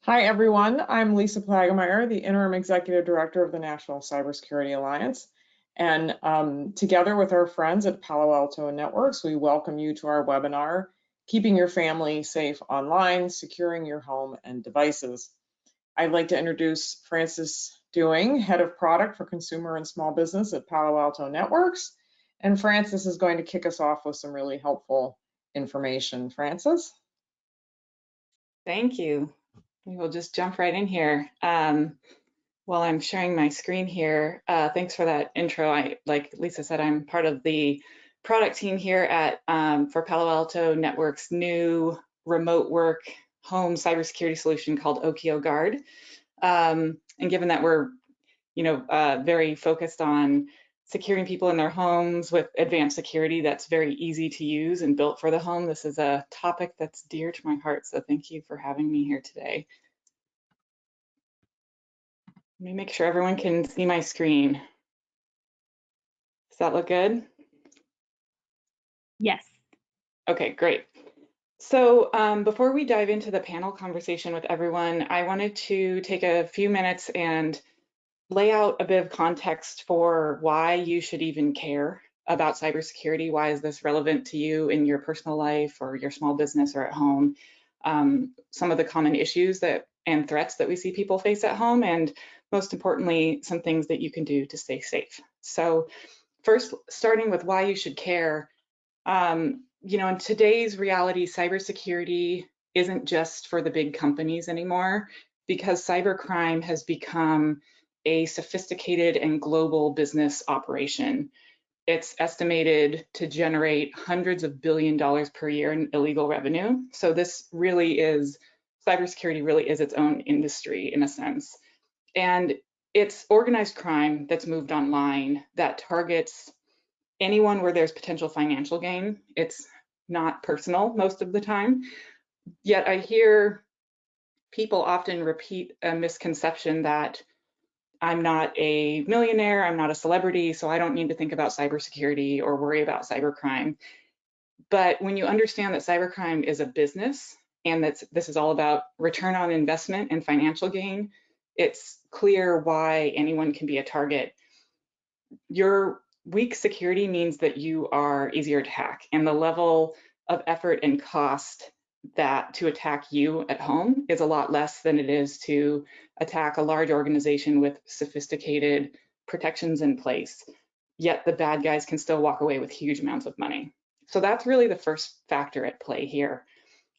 Hi, everyone. I'm Lisa Plagemeyer, the Interim Executive Director of the National Cybersecurity Alliance. And together with our friends at Palo Alto Networks, we welcome you to our webinar, Keeping Your Family Safe Online, Securing Your Home and Devices. I'd like to introduce Francis Dewing, Head of Product for Consumer and Small Business at Palo Alto Networks. And Francis is going to kick us off with some really helpful information. Francis? Thank you. We will just jump right in here. While I'm sharing my screen here, thanks for that intro. Like Lisa said, I'm part of the product team here at for Palo Alto Networks' new remote work home cybersecurity solution called Okio Guard. And given that we're, very focused on securing people in their homes with advanced security that's very easy to use and built for the home, this is a topic that's dear to my heart. So thank you for having me here today. Let me make sure everyone can see my screen. Does that look good? Yes. Okay, great. So before we dive into the panel conversation with everyone, I wanted to take a few minutes and lay out a bit of context for why you should even care about cybersecurity. Why is this relevant to you in your personal life or your small business or at home? Some of the common issues and threats that we see people face at home, and most importantly, some things that you can do to stay safe. So first, starting with why you should care, in today's reality, cybersecurity isn't just for the big companies anymore, because cybercrime has become a sophisticated and global business operation. It's estimated to generate hundreds of billions of dollars per year in illegal revenue. So cybersecurity really is its own industry in a sense. And it's organized crime that's moved online that targets anyone where there's potential financial gain. It's not personal most of the time. Yet I hear people often repeat a misconception that I'm not a millionaire, I'm not a celebrity, so I don't need to think about cybersecurity or worry about cybercrime. But when you understand that cybercrime is a business and that this is all about return on investment and financial gain, it's clear why anyone can be a target. Your weak security means that you are easier to hack, and the level of effort and cost that to attack you at home is a lot less than it is to attack a large organization with sophisticated protections in place. Yet the bad guys can still walk away with huge amounts of money. So that's really the first factor at play here.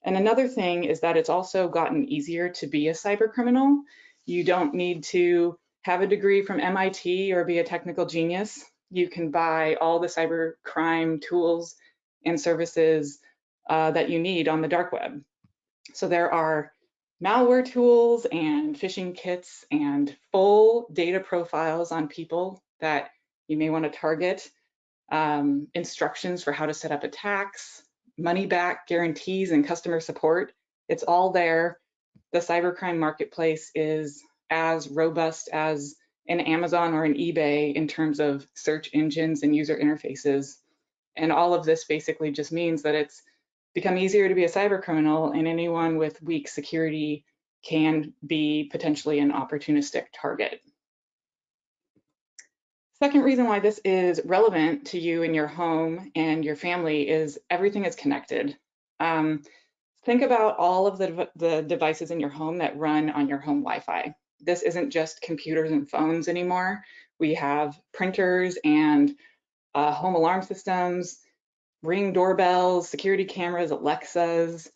And another thing is that it's also gotten easier to be a cyber criminal. You don't need to have a degree from MIT or be a technical genius. You can buy all the cyber crime tools and services that you need on the dark web. So there are malware tools and phishing kits and full data profiles on people that you may want to target, instructions for how to set up attacks, money back guarantees and customer support. It's all there. The cybercrime marketplace is as robust as an Amazon or an eBay in terms of search engines and user interfaces. And all of this basically just means that it's become easier to be a cyber criminal, and anyone with weak security can be potentially an opportunistic target. Second reason why this is relevant to you and your home and your family is everything is connected. Think about all of the devices in your home that run on your home Wi-Fi. This isn't just computers and phones anymore. We have printers and home alarm systems, Ring doorbells, security cameras, Alexas,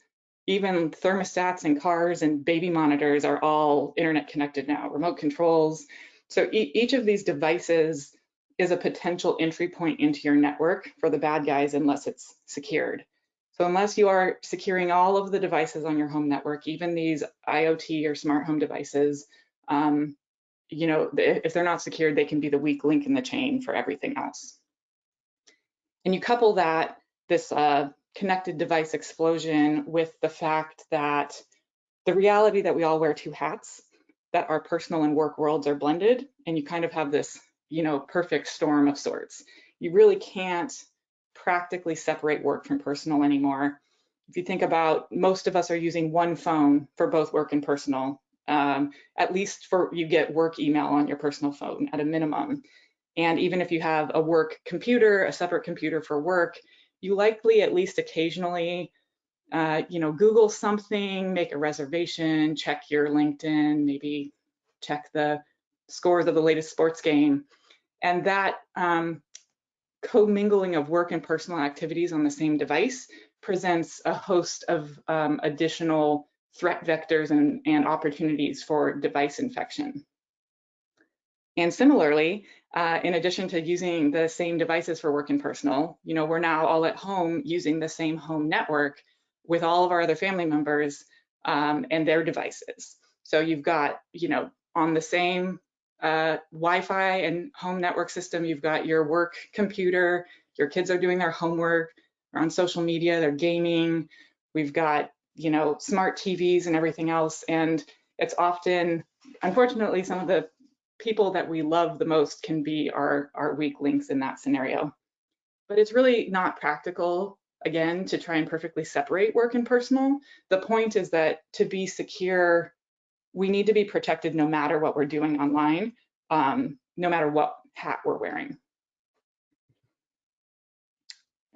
even thermostats in cars and baby monitors are all internet connected now, remote controls. So each of these devices is a potential entry point into your network for the bad guys unless it's secured. So unless you are securing all of the devices on your home network, even these IoT or smart home devices, if they're not secured, they can be the weak link in the chain for everything else. And you couple this connected device explosion with the fact that the reality that we all wear two hats, that our personal and work worlds are blended, and you kind of have this, perfect storm of sorts. You really can't practically separate work from personal anymore. If you think about, most of us are using one phone for both work and personal. At least you get work email on your personal phone at a minimum. And even if you have a work computer, a separate computer for work, you likely at least occasionally, Google something, make a reservation, check your LinkedIn, maybe check the scores of the latest sports game. And that commingling of work and personal activities on the same device presents a host of additional threat vectors and opportunities for device infection. And similarly, in addition to using the same devices for work and personal, we're now all at home using the same home network with all of our other family members and their devices. So you've got, on the same Wi-Fi and home network system, you've got your work computer, your kids are doing their homework, they're on social media, they're gaming, we've got, smart TVs and everything else. And it's often, unfortunately, some of the people that we love the most can be our weak links in that scenario. But it's really not practical, again, to try and perfectly separate work and personal. The point is that to be secure, we need to be protected no matter what we're doing online, no matter what hat we're wearing.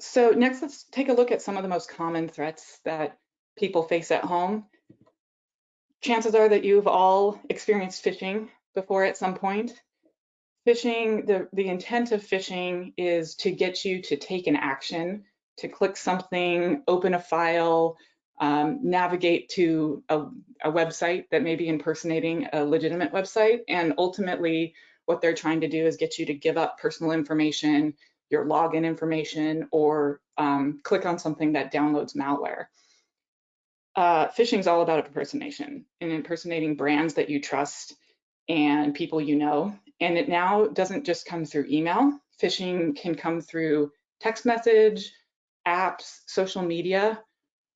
So next, let's take a look at some of the most common threats that people face at home. Chances are that you've all experienced phishing before at some point. Phishing, the intent of phishing is to get you to take an action, to click something, open a file, navigate to a website that may be impersonating a legitimate website. And ultimately, what they're trying to do is get you to give up personal information, your login information, or click on something that downloads malware. Phishing is all about impersonation and impersonating brands that you trust and people you know. And it now doesn't just come through email. Phishing can come through text message, apps, social media.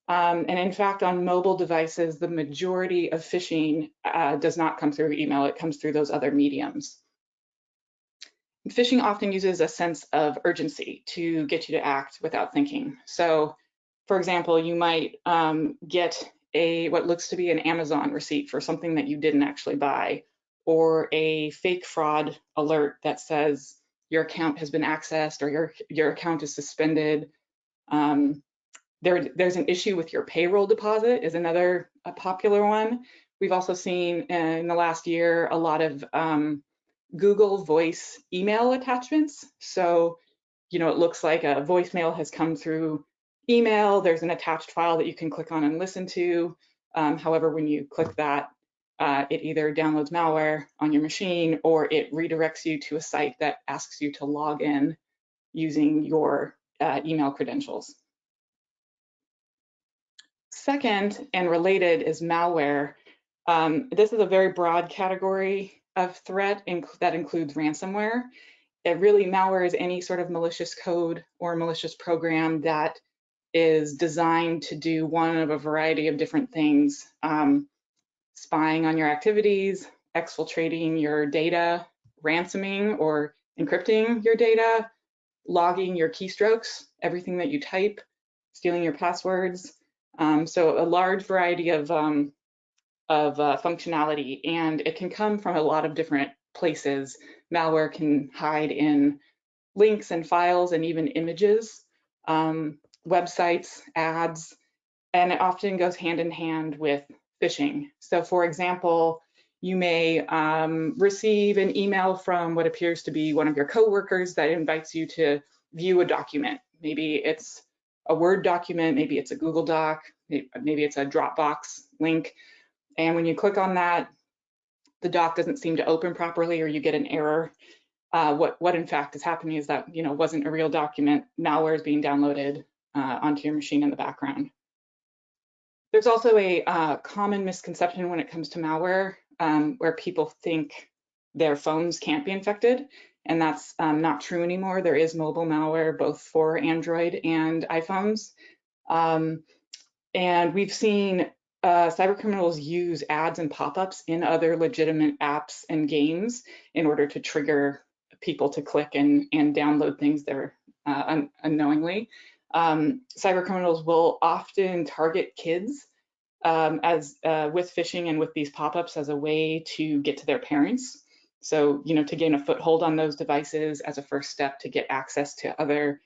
And in fact, on mobile devices, the majority of phishing does not come through email. It comes through those other mediums. Phishing often uses a sense of urgency to get you to act without thinking. So, for example, you might get what looks to be an Amazon receipt for something that you didn't actually buy, or a fake fraud alert that says your account has been accessed or your account is suspended. There's an issue with your payroll deposit is another popular one. We've also seen in the last year a lot of Google Voice email attachments. So, it looks like a voicemail has come through email. There's an attached file that you can click on and listen to. However, when you click that, it either downloads malware on your machine or it redirects you to a site that asks you to log in using your email credentials. Second, and related, is malware. This is a very broad category of threat that includes ransomware. Malware is any sort of malicious code or malicious program that is designed to do one of a variety of different things. Spying on your activities, exfiltrating your data, ransoming or encrypting your data, logging your keystrokes, everything that you type, stealing your passwords. So a large variety of functionality, and it can come from a lot of different places. Malware can hide in links and files and even images, websites, ads, and it often goes hand in hand with phishing. So for example, you may receive an email from what appears to be one of your coworkers that invites you to view a document. Maybe it's a Word document, maybe it's a Google Doc, maybe it's a Dropbox link. And when you click on that, the doc doesn't seem to open properly or you get an error. What in fact is happening is that wasn't a real document. Malware is being downloaded onto your machine in the background. There's also a common misconception when it comes to malware where people think their phones can't be infected, and that's not true anymore. There is mobile malware both for Android and iPhones. And we've seen cyber criminals use ads and pop-ups in other legitimate apps and games in order to trigger people to click and download things there unknowingly. Cyber criminals will often target kids with phishing and with these pop-ups as a way to get to their parents. So, to gain a foothold on those devices as a first step to get access to other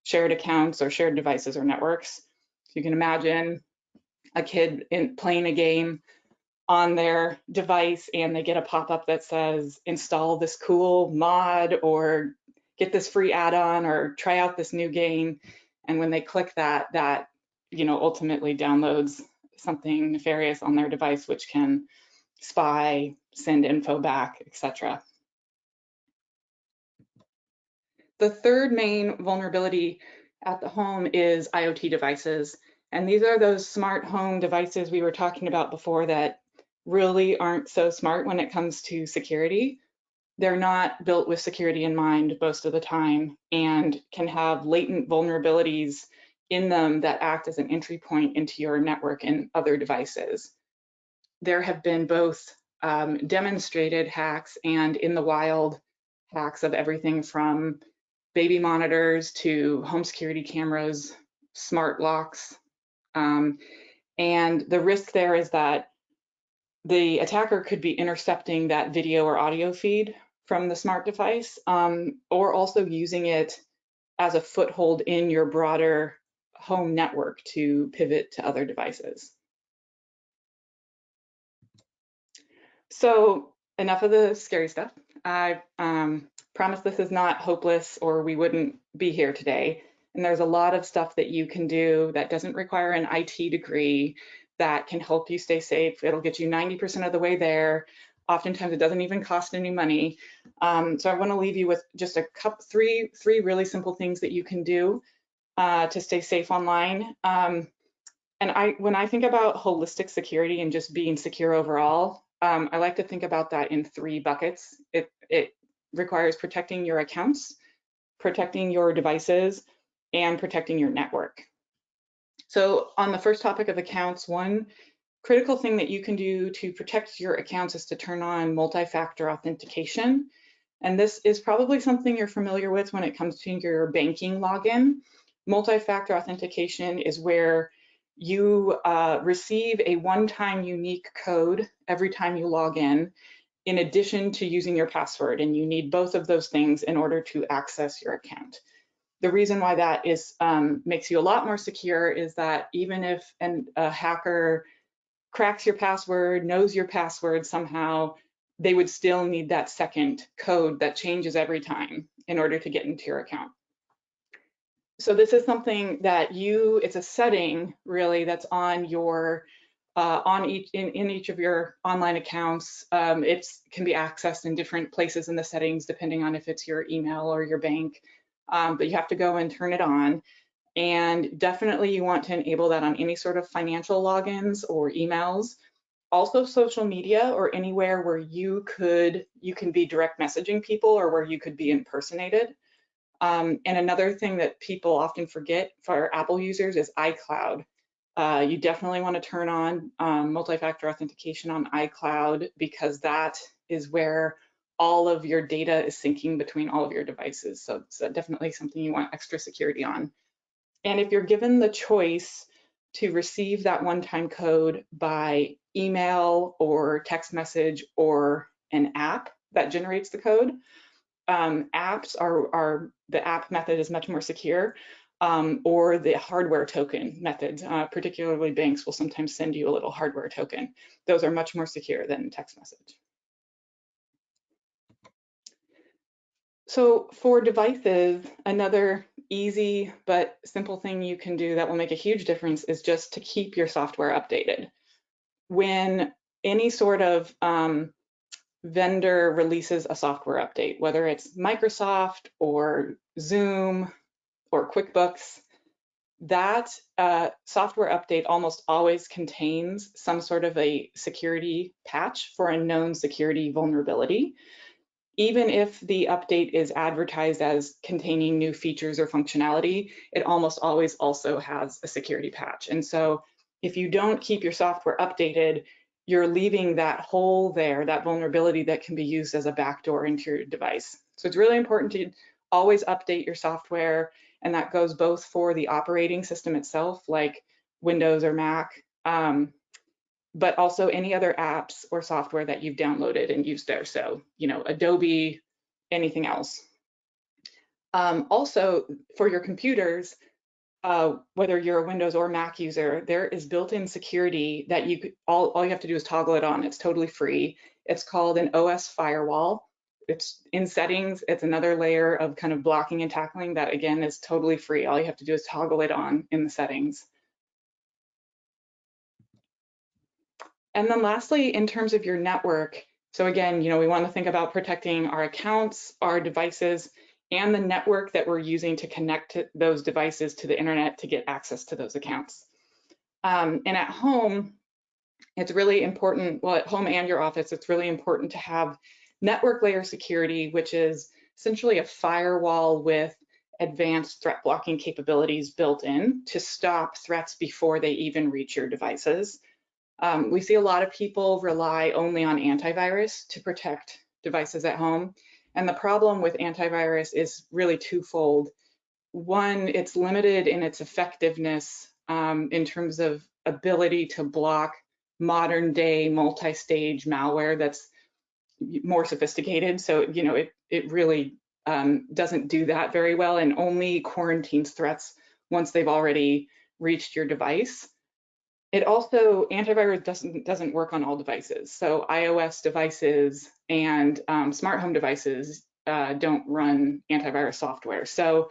shared accounts or shared devices or networks. So you can imagine a kid playing a game on their device and they get a pop-up that says, install this cool mod or get this free add-on or try out this new game. And when they click that, ultimately downloads something nefarious on their device, which can spy, send info back, etc. The third main vulnerability at the home is IoT devices. And these are those smart home devices we were talking about before that really aren't so smart when it comes to security. They're not built with security in mind most of the time and can have latent vulnerabilities in them that act as an entry point into your network and other devices. There have been both demonstrated hacks and in the wild hacks of everything from baby monitors to home security cameras, smart locks. And the risk there is that the attacker could be intercepting that video or audio feed from the smart device, or also using it as a foothold in your broader home network to pivot to other devices. So enough of the scary stuff. I promise this is not hopeless or we wouldn't be here today. And there's a lot of stuff that you can do that doesn't require an IT degree that can help you stay safe. It'll get you 90% of the way there. Oftentimes it doesn't even cost any money. So I want to leave you with just three really simple things that you can do to stay safe online. And when I think about holistic security and just being secure overall, I like to think about that in 3 buckets. It requires protecting your accounts, protecting your devices, and protecting your network. So on the first topic of accounts, one critical thing that you can do to protect your accounts is to turn on multi-factor authentication. And this is probably something you're familiar with when it comes to your banking login. Multi-factor authentication is where you receive a one-time unique code every time you log in addition to using your password, and you need both of those things in order to access your account. The reason why that makes you a lot more secure is that even if a hacker cracks your password, knows your password somehow, they would still need that second code that changes every time in order to get into your account. So this is something that it's a setting really that's on your in each of your online accounts. It can be accessed in different places in the settings depending on if it's your email or your bank, but you have to go and turn it on. And definitely you want to enable that on any sort of financial logins or emails. Also social media or anywhere where you can be direct messaging people or where you could be impersonated. And another thing that people often forget for Apple users is iCloud. You definitely want to turn on multi-factor authentication on iCloud because that is where all of your data is syncing between all of your devices. So it's definitely something you want extra security on. And if you're given the choice to receive that one-time code by email or text message or an app that generates the code, apps the app method is much more secure, or the hardware token methods, particularly banks will sometimes send you a little hardware token. Those are much more secure than text message. So for devices, another easy but simple thing you can do that will make a huge difference is just to keep your software updated. When any sort of vendor releases a software update, whether it's Microsoft or Zoom or QuickBooks, that software update almost always contains some sort of a security patch for a known security vulnerability. Even if the update is advertised as containing new features or functionality, it almost always also has a security patch. And so if you don't keep your software updated, you're leaving that hole there, that vulnerability that can be used as a backdoor into your device. So it's really important to always update your software and that goes both for the operating system itself, like Windows or Mac, but also any other apps or software that you've downloaded and used there. So, you know, Adobe, anything else. Also, for your computers, whether you're a Windows or Mac user, there is built-in security that all you have to do is toggle it on. It's totally free. It's called an OS firewall. It's in settings. It's another layer of kind of blocking and tackling that, again, is totally free. All you have to do is toggle it on in the settings. And then lastly, in terms of your network, so again, you know, we want to think about protecting our accounts, our devices, and the network that we're using to connect those devices to the internet to get access to those accounts. And at home, it's really important, well, at home and your office, it's really important to have network layer security, which is essentially a firewall with advanced threat blocking capabilities built in to stop threats before they even reach your devices. We see a lot of people rely only on antivirus to protect devices at home. And the problem with antivirus is really twofold. One, it's limited in its effectiveness in terms of ability to block modern day multi-stage malware that's more sophisticated. So, you know, it really doesn't do that very well and only quarantines threats once they've already reached your device. It also, antivirus doesn't work on all devices. So iOS devices and smart home devices don't run antivirus software. So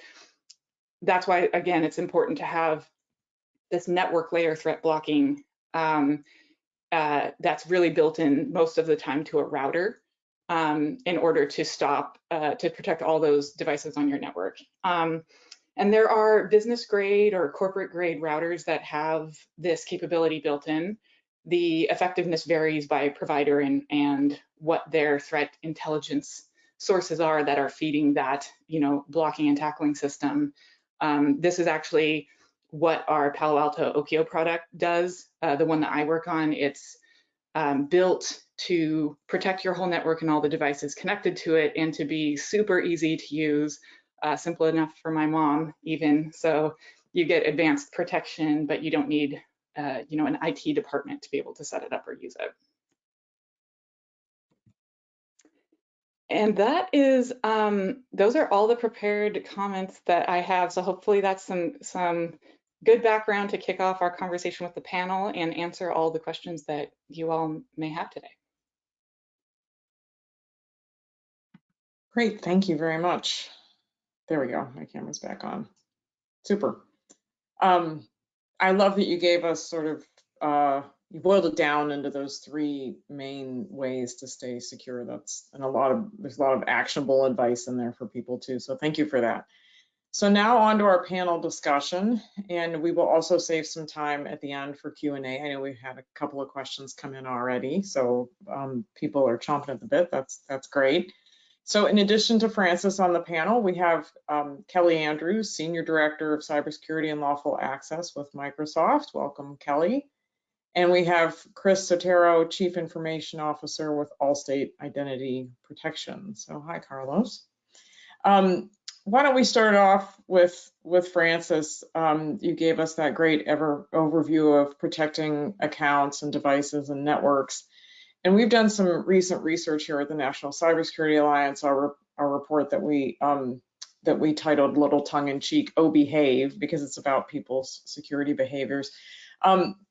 that's why, again, it's important to have this network layer threat blocking that's really built in most of the time to a router in order to stop, to protect all those devices on your network. And there are business grade or corporate grade routers that have this capability built in. The effectiveness varies by provider and what their threat intelligence sources are that are feeding that, you know, blocking and tackling system. This is actually what our Palo Alto Okio product does. The one that I work on, it's built to protect your whole network and all the devices connected to it, and to be super easy to use. Simple enough for my mom even. So you get advanced protection, but you don't need you know, an IT department to be able to set it up or use it. And that is, those are all the prepared comments that I have. So hopefully that's some good background to kick off our conversation with the panel and answer all the questions that you all may have today. Great, thank you very much. There we go, my camera's back on. Super. I love that you gave us sort of, you boiled it down into those three main ways to stay secure. There's a lot of actionable advice in there for people too. So thank you for that. So now on to our panel discussion, and we will also save some time at the end for Q&A. I know we've had a couple of questions come in already, so people are chomping at the bit. That's great. So in addition to Francis on the panel, we have Kelly Andrews, Senior Director of Cybersecurity and Lawful Access with Microsoft. Welcome, Kelly. And we have Chris Sotero, Chief Information Officer with Allstate Identity Protection. So hi, Carlos. Why don't we start off with Francis? You gave us that great overview of protecting accounts and devices and networks. And we've done some recent research here at the National Cybersecurity Alliance, our report that we titled little tongue-in-cheek, "Oh Behave," because it's about people's security behaviors.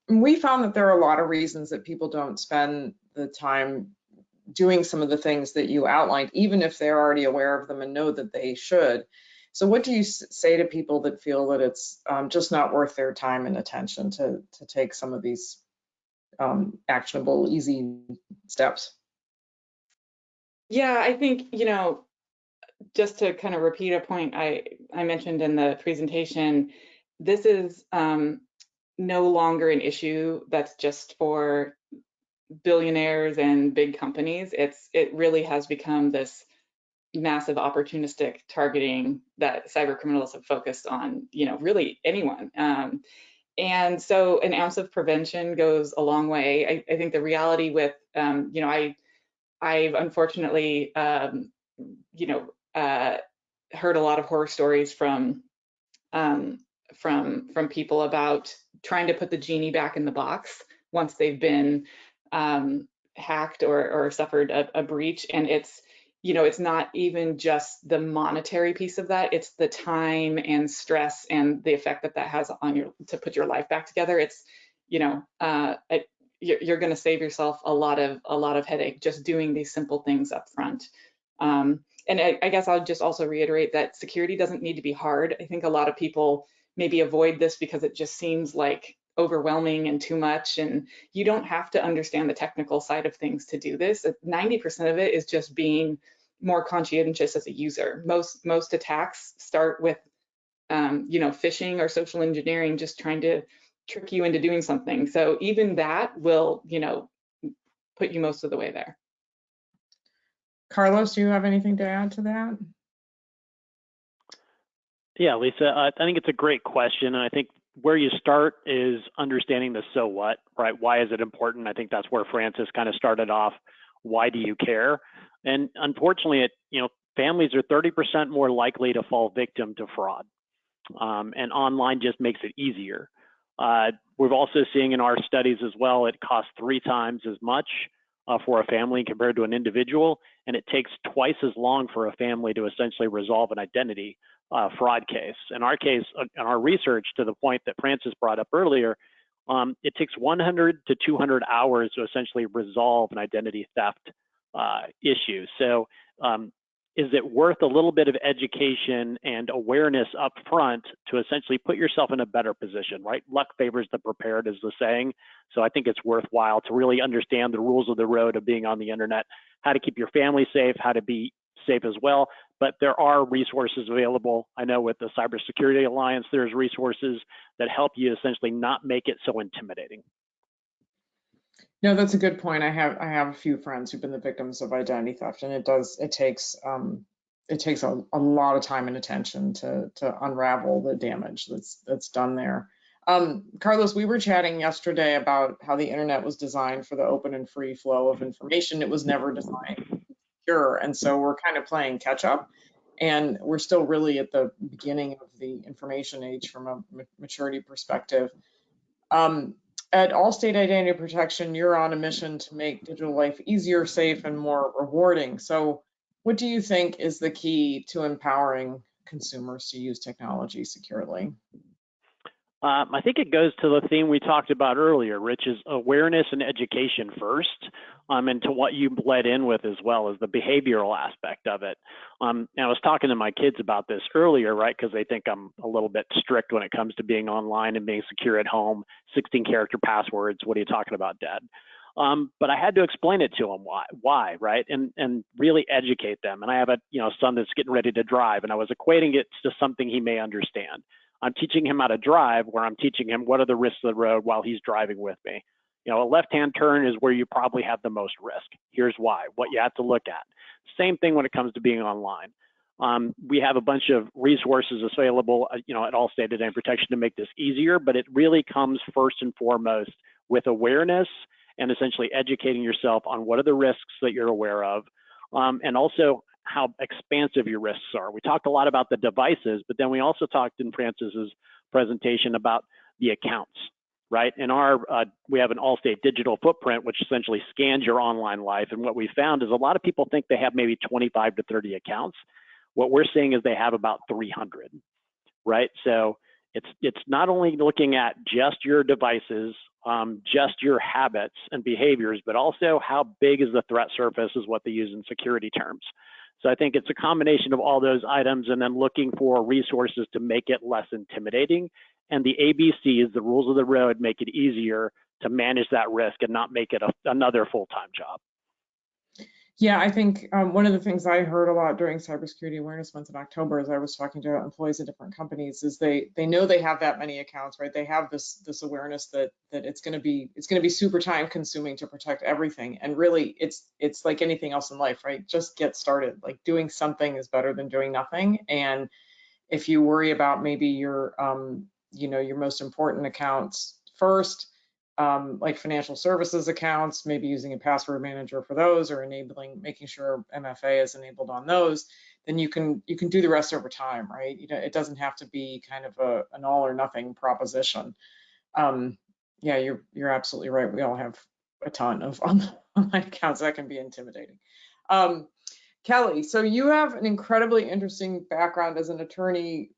We found that there are a lot of reasons that people don't spend the time doing some of the things that you outlined, even if they're already aware of them and know that they should. So what do you say to people that feel that it's just not worth their time and attention to take some of these actionable, easy steps? Yeah, I think, you know, just to kind of repeat a point I mentioned in the presentation, this is no longer an issue that's just for billionaires and big companies. It really has become this massive opportunistic targeting that cyber criminals have focused on, you know, really anyone. And so an ounce of prevention goes a long way. I think the reality with, you know, I've unfortunately, you know, heard a lot of horror stories from from people about trying to put the genie back in the box once they've been hacked or suffered a breach. And it's, you know, it's not even just the monetary piece of that, it's the time and stress and the effect that that has on your, to put your life back together. It's, you know, you're going to save yourself a lot of headache just doing these simple things up front. And I guess I'll just also reiterate that security doesn't need to be hard. I think a lot of people maybe avoid this because it just seems like overwhelming and too much, and you don't have to understand the technical side of things to do this. 90% of it is just being more conscientious as a user. Most attacks start with you know, phishing or social engineering, just trying to trick you into doing something. So even that will, you know, put you most of the way there. Carlos, do you have anything to add to that? Yeah, Lisa, I think it's a great question. And I think where you start is understanding the so what, right? Why is it important? I think that's where Francis kind of started off. Why do you care? And unfortunately, you know, families are 30% more likely to fall victim to fraud. And online just makes it easier. We're also seeing in our studies as well, it costs 3 times as much for a family compared to an individual, and it takes twice as long for a family to essentially resolve an identity fraud case. In our case, in our research, to the point that Francis brought up earlier, it takes 100 to 200 hours to essentially resolve an identity theft issue. So is it worth a little bit of education and awareness up front to essentially put yourself in a better position, right? Luck favors the prepared is the saying. So I think it's worthwhile to really understand the rules of the road of being on the internet, how to keep your family safe, how to be safe as well. But there are resources available. I know with the Cybersecurity Alliance, there's resources that help you essentially not make it so intimidating. No, that's a good point. I have a few friends who've been the victims of identity theft, and it takes a lot of time and attention to unravel the damage that's done there. Carlos, we were chatting yesterday about how the internet was designed for the open and free flow of information. It was never designed secure, and so we're kind of playing catch up, and we're still really at the beginning of the information age from a maturity perspective. At Allstate Identity Protection, you're on a mission to make digital life easier, safe, and more rewarding. So what do you think is the key to empowering consumers to use technology securely? I think it goes to the theme we talked about earlier, Rich, is awareness and education first, and to what you bled in with as well as the behavioral aspect of it. And I was talking to my kids about this earlier, right, because they think I'm a little bit strict when it comes to being online and being secure at home, 16-character passwords. What are you talking about, Dad? But I had to explain it to them why, right, and really educate them. And I have a son that's getting ready to drive, and I was equating it to something he may understand. I'm teaching him how to drive, where I'm teaching him what are the risks of the road while he's driving with me. You know, a left-hand turn is where you probably have the most risk. Here's why, what you have to look at. Same thing when it comes to being online. We have a bunch of resources available, at Allstate Identity Protection to make this easier, but it really comes first and foremost with awareness and essentially educating yourself on what are the risks that you're aware of, and also how expansive your risks are. We talked a lot about the devices, but then we also talked in Francis's presentation about the accounts, right? In we have an Allstate digital footprint, which essentially scans your online life. And what we found is a lot of people think they have maybe 25 to 30 accounts. What we're seeing is they have about 300, right? So it's not only looking at just your devices, just your habits and behaviors, but also how big is the threat surface is what they use in security terms. So I think it's a combination of all those items and then looking for resources to make it less intimidating. And the ABCs, the rules of the road, make it easier to manage that risk and not make it another full-time job. Yeah, I think one of the things I heard a lot during Cybersecurity Awareness Month in October, as I was talking to employees of different companies, is they know they have that many accounts, right? They have this awareness that it's going to be super time consuming to protect everything, and really it's like anything else in life, right? Just get started. Like doing something is better than doing nothing, and if you worry about maybe your your most important accounts first, like financial services accounts, maybe using a password manager for those, or making sure MFA is enabled on those, then you can do the rest over time, right? You know, it doesn't have to be kind of an all or nothing proposition. Yeah, you're absolutely right. We all have a ton of online accounts that can be intimidating. Kelly, so you have an incredibly interesting background as an attorney.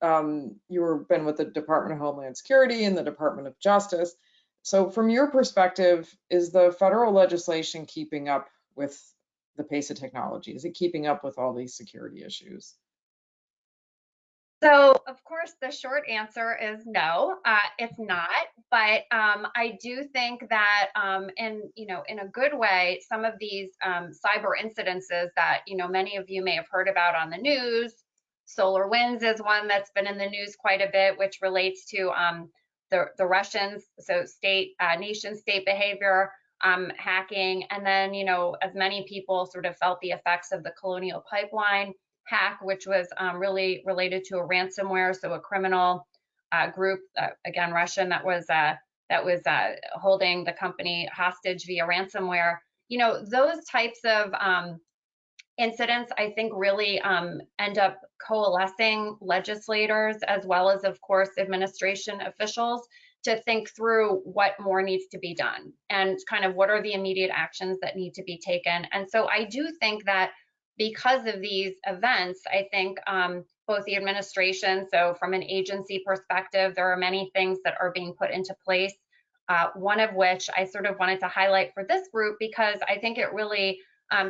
You've been with the Department of Homeland Security and the Department of Justice. So from your perspective, is the federal legislation keeping up with the pace of technology? Is it keeping up with all these security issues? So, of course, the short answer is no, it's not. But I do think that, in a good way, some of these cyber incidences that many of you may have heard about on the news. SolarWinds is one that's been in the news quite a bit, which relates to the Russians, so nation state behavior, hacking, and then as many people sort of felt the effects of the Colonial Pipeline hack, which was really related to a ransomware, so a criminal group, again Russian, that was holding the company hostage via ransomware. Those types of incidents, I think, really end up coalescing legislators as well as, of course, administration officials to think through what more needs to be done and kind of what are the immediate actions that need to be taken. And so I do think that because of these events, I think both the administration, so from an agency perspective, there are many things that are being put into place. One of which I sort of wanted to highlight for this group because I think it really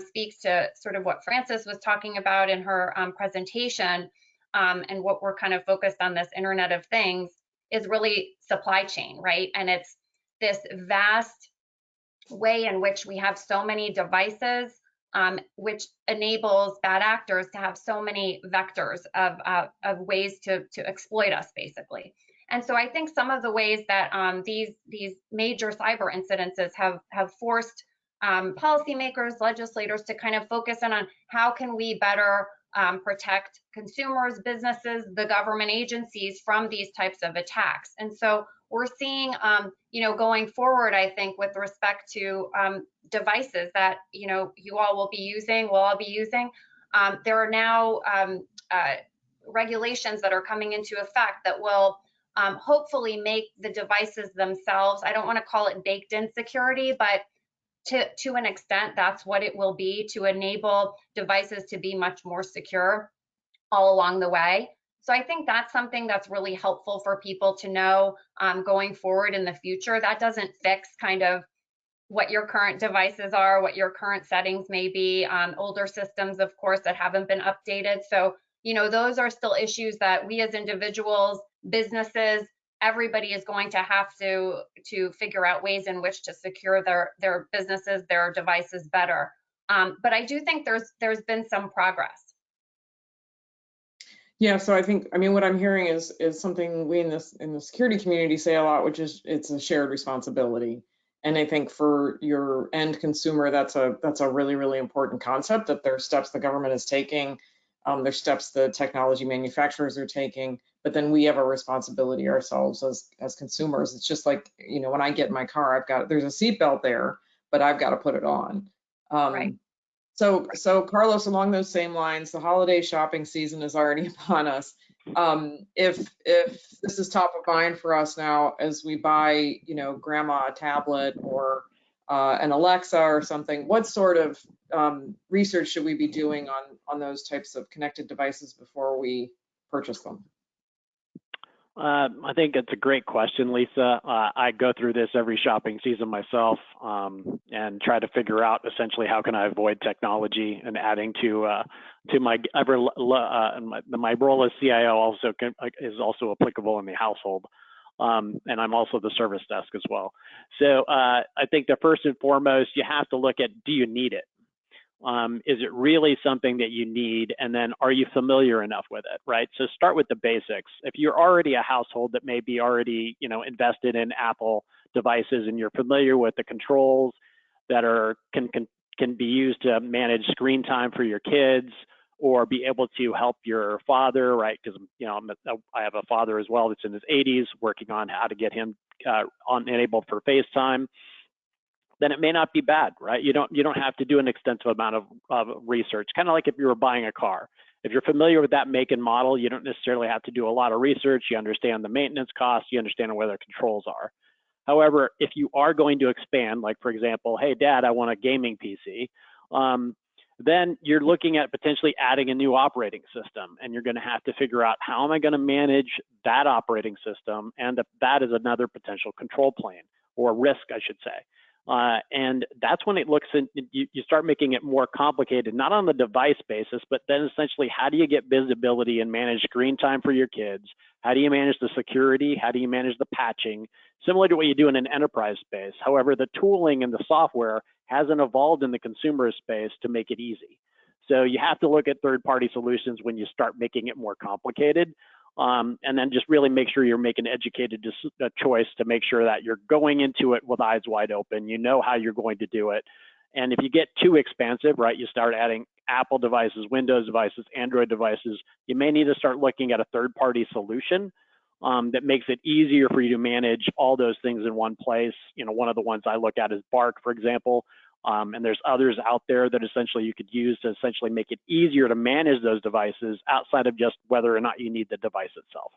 speaks to sort of what Frances was talking about in her presentation, and what we're kind of focused on, this Internet of Things, is really supply chain, right? And it's this vast way in which we have so many devices, which enables bad actors to have so many vectors of ways to exploit us, basically. And so I think some of the ways that these major cyber incidences have forced policymakers, legislators to kind of focus in on how can we better protect consumers, businesses, the government agencies from these types of attacks. And so we're seeing, going forward, I think, with respect to devices that, you all will be using, we'll all be using, there are now regulations that are coming into effect that will hopefully make the devices themselves, I don't want to call it baked in security, but to an extent, that's what it will be, to enable devices to be much more secure all along the way. So I think that's something that's really helpful for people to know going forward in the future. That doesn't fix kind of what your current devices are, what your current settings may be on older systems, of course, that haven't been updated. So, those are still issues that we as individuals, businesses, everybody is going to have to figure out ways in which to secure their businesses, their devices better. But I do think there's been some progress. Yeah, so I mean, what I'm hearing is something we in the security community say a lot, which is it's a shared responsibility. And I think for your end consumer, that's a really, really important concept, that there's steps the government is taking, there's steps the technology manufacturers are taking, but then we have a responsibility ourselves as consumers. It's just like, when I get in my car, there's a seatbelt there, but I've got to put it on. Right. So Carlos, along those same lines, the holiday shopping season is already upon us. If this is top of mind for us now as we buy, grandma a tablet or an Alexa or something, what sort of research should we be doing on those types of connected devices before we purchase them? I think it's a great question, Lisa. I go through this every shopping season myself, and try to figure out essentially how can I avoid technology and adding to my my role as CIO is also applicable in the household, and I'm also the service desk as well. So I think the first and foremost, you have to look at, do you need it? Is it really something that you need? And then are you familiar enough with it, right? So start with the basics. If you're already a household that may be already, invested in Apple devices and you're familiar with the controls that can be used to manage screen time for your kids or be able to help your father, right? Because, I have a father as well that's in his 80s working on how to get him enabled for FaceTime. Then it may not be bad, right? You don't have to do an extensive amount of research, kind of like if you were buying a car. If you're familiar with that make and model, you don't necessarily have to do a lot of research. You understand the maintenance costs, you understand where the controls are. However, if you are going to expand, like for example, hey dad, I want a gaming PC, then you're looking at potentially adding a new operating system, and you're going to have to figure out how am I going to manage that operating system, and that is another potential control plane, or risk, I should say. And that's when it looks in, you start making it more complicated, not on the device basis, but then essentially how do you get visibility and manage screen time for your kids? How do you manage the security? How do you manage the patching? Similar to what you do in an enterprise space. However, the tooling and the software hasn't evolved in the consumer space to make it easy. So you have to look at third-party solutions when you start making it more complicated. And then just really make sure you're making an educated choice to make sure that you're going into it with eyes wide open. You know how you're going to do it. And if you get too expansive, right, you start adding Apple devices, Windows devices, Android devices, you may need to start looking at a third-party solution that makes it easier for you to manage all those things in one place. You know, one of the ones I look at is Bark, for example. And there's others out there that essentially you could use to essentially make it easier to manage those devices outside of just whether or not you need the device itself.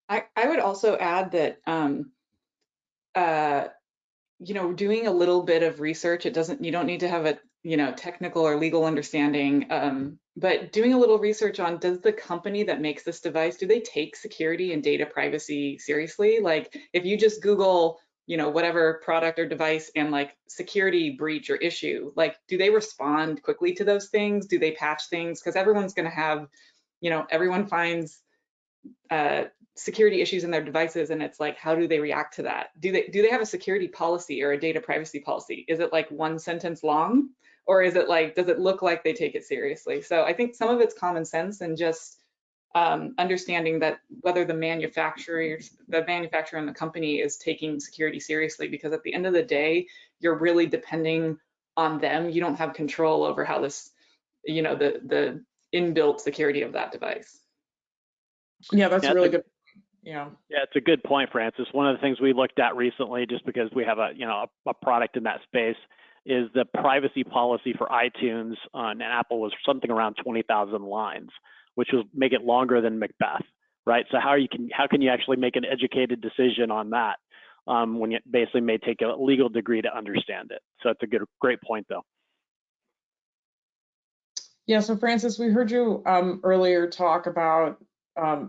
I would also add that, you know, doing a little bit of research, you don't need to have a, you know, technical or legal understanding, but doing a little research on, does the company that makes this device, do they take security and data privacy seriously? Like if you just Google, you know, whatever product or device and like security breach or issue, like do they respond quickly to those things? Do they patch things? Because everyone's going to have, you know, everyone finds security issues in their devices, and it's like, how do they react to that? Do they have a security policy or a data privacy policy? Is it like one sentence long, or is it like, does it look like they take it seriously? So I think some of it's common sense and just understanding that whether the manufacturer and the company is taking security seriously, because at the end of the day, you're really depending on them. You don't have control over how this, you know, the inbuilt security of that device. Yeah, that's a really good. Yeah, it's a good point, Francis. One of the things we looked at recently, just because we have a product in that space, is the privacy policy for iTunes and Apple was something around 20,000 lines, which will make it longer than Macbeth, right? So how can you actually make an educated decision on that when it basically may take a legal degree to understand it? So it's a great point, though. Yeah. So Francis, we heard you earlier talk about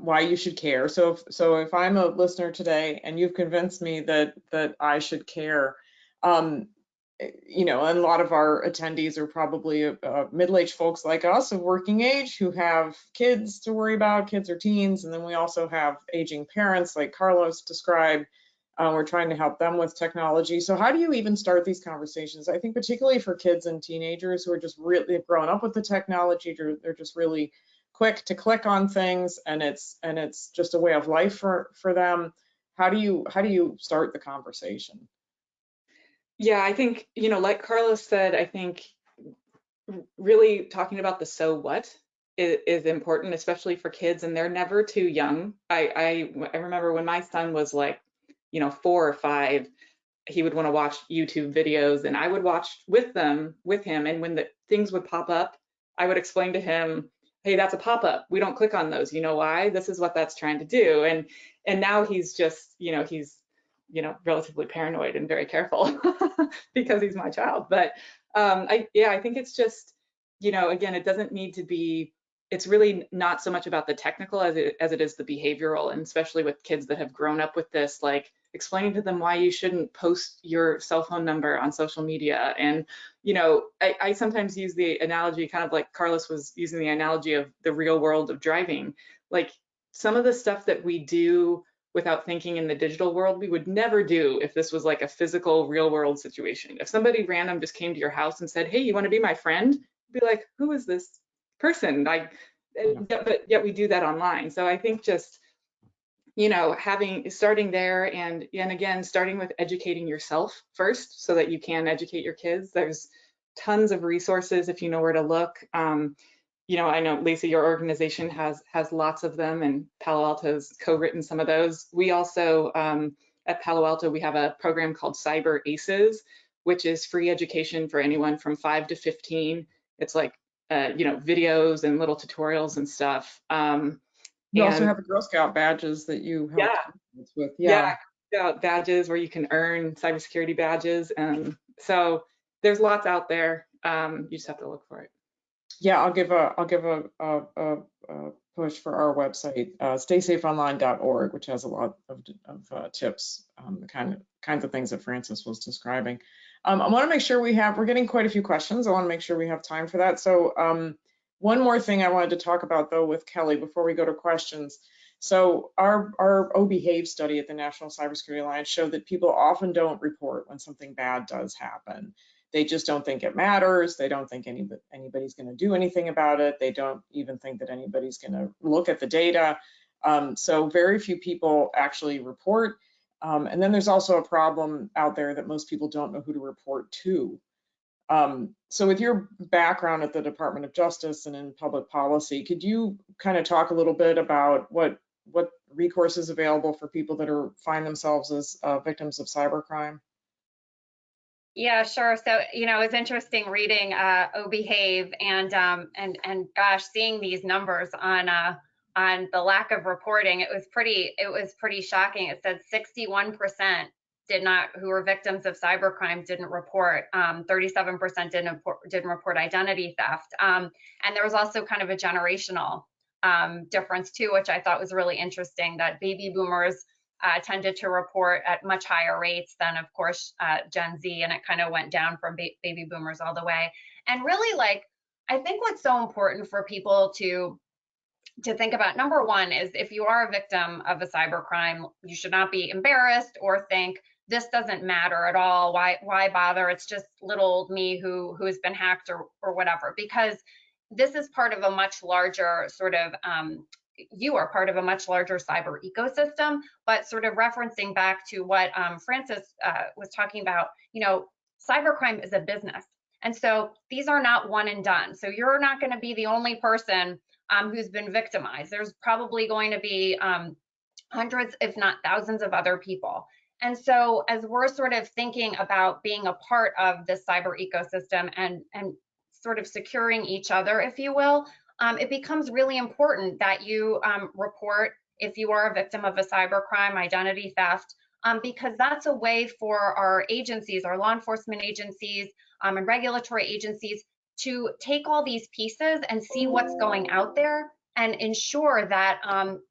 why you should care. So if I'm a listener today and you've convinced me that I should care, you know, and a lot of our attendees are probably middle-aged folks like us of working age who have kids to worry about, kids or teens, and then we also have aging parents like Carlos described. We're trying to help them with technology. So how do you even start these conversations? I think particularly for kids and teenagers who are just really have grown up with the technology, they're just really quick to click on things, and it's just a way of life for them. How do you start the conversation? Yeah, I think, you know, like Carlos said, I think really talking about the so what is important, especially for kids, and they're never too young. I remember when my son was like, you know, 4 or 5, he would want to watch YouTube videos, and I would watch with him, and when the things would pop up, I would explain to him, hey, that's a pop-up. We don't click on those. You know why? This is what that's trying to do. And now he's just, you know, he's, you know, relatively paranoid and very careful because he's my child. But I think it's just, you know, again, it doesn't need to be, it's really not so much about the technical as it is the behavioral, and especially with kids that have grown up with this, like explaining to them why you shouldn't post your cell phone number on social media. And, you know, I sometimes use the analogy, kind of like Carlos was using the analogy of the real world of driving. Like some of the stuff that we do without thinking in the digital world, we would never do if this was like a physical real world situation. If somebody random just came to your house and said, hey, you want to be my friend? You'd be like, who is this person? Like, but yet we do that online. So I think just, you know, starting there, and again, starting with educating yourself first so that you can educate your kids. There's tons of resources if you know where to look. You know, I know, Lisa, your organization has lots of them, and Palo Alto's co-written some of those. We also, at Palo Alto, we have a program called Cyber Aces, which is free education for anyone from 5 to 15. It's like videos and little tutorials and stuff. You also And have the Girl Scout badges that you helped with. yeah, badges where you can earn cybersecurity badges, and so there's lots out there. You just have to look for it. Yeah, I'll give a push for our website, StaySafeOnline.org, which has a lot of tips, the kinds of things that Francis was describing. I want to make sure we're getting quite a few questions. I want to make sure we have time for that. So one more thing I wanted to talk about though with Kelly before we go to questions. So our OBehave study at the National Cybersecurity Alliance showed that people often don't report when something bad does happen. They just don't think it matters. They don't think anybody's going to do anything about it. They don't even think that anybody's going to look at the data. So very few people actually report. And then there's also a problem out there that most people don't know who to report to. So with your background at the Department of Justice and in public policy, could you kind of talk a little bit about what recourses available for people that find themselves as victims of cybercrime? Yeah, sure. So, it was interesting reading OBehave and gosh, seeing these numbers on the lack of reporting. It was pretty shocking. It said 61% who were victims of cybercrime didn't report. 37% didn't report identity theft. And there was also kind of a generational difference too, which I thought was really interesting, that baby boomers tended to report at much higher rates than, of course, Gen Z, and it kind of went down from baby boomers all the way. And really, I think what's so important for people to think about, number one, is if you are a victim of a cybercrime, you should not be embarrassed or think this doesn't matter at all. Why bother? It's just little old me who has been hacked or whatever, because this is part of a much larger sort of you are part of a much larger cyber ecosystem. But sort of referencing back to what Francis was talking about, cybercrime is a business. And so these are not one and done. So you're not going to be the only person who's been victimized. There's probably going to be hundreds, if not thousands, of other people. And so as we're sort of thinking about being a part of this cyber ecosystem and sort of securing each other, if you will, it becomes really important that you report if you are a victim of a cybercrime, identity theft, because that's a way for our agencies, our law enforcement agencies and regulatory agencies to take all these pieces and see what's going out there and ensure that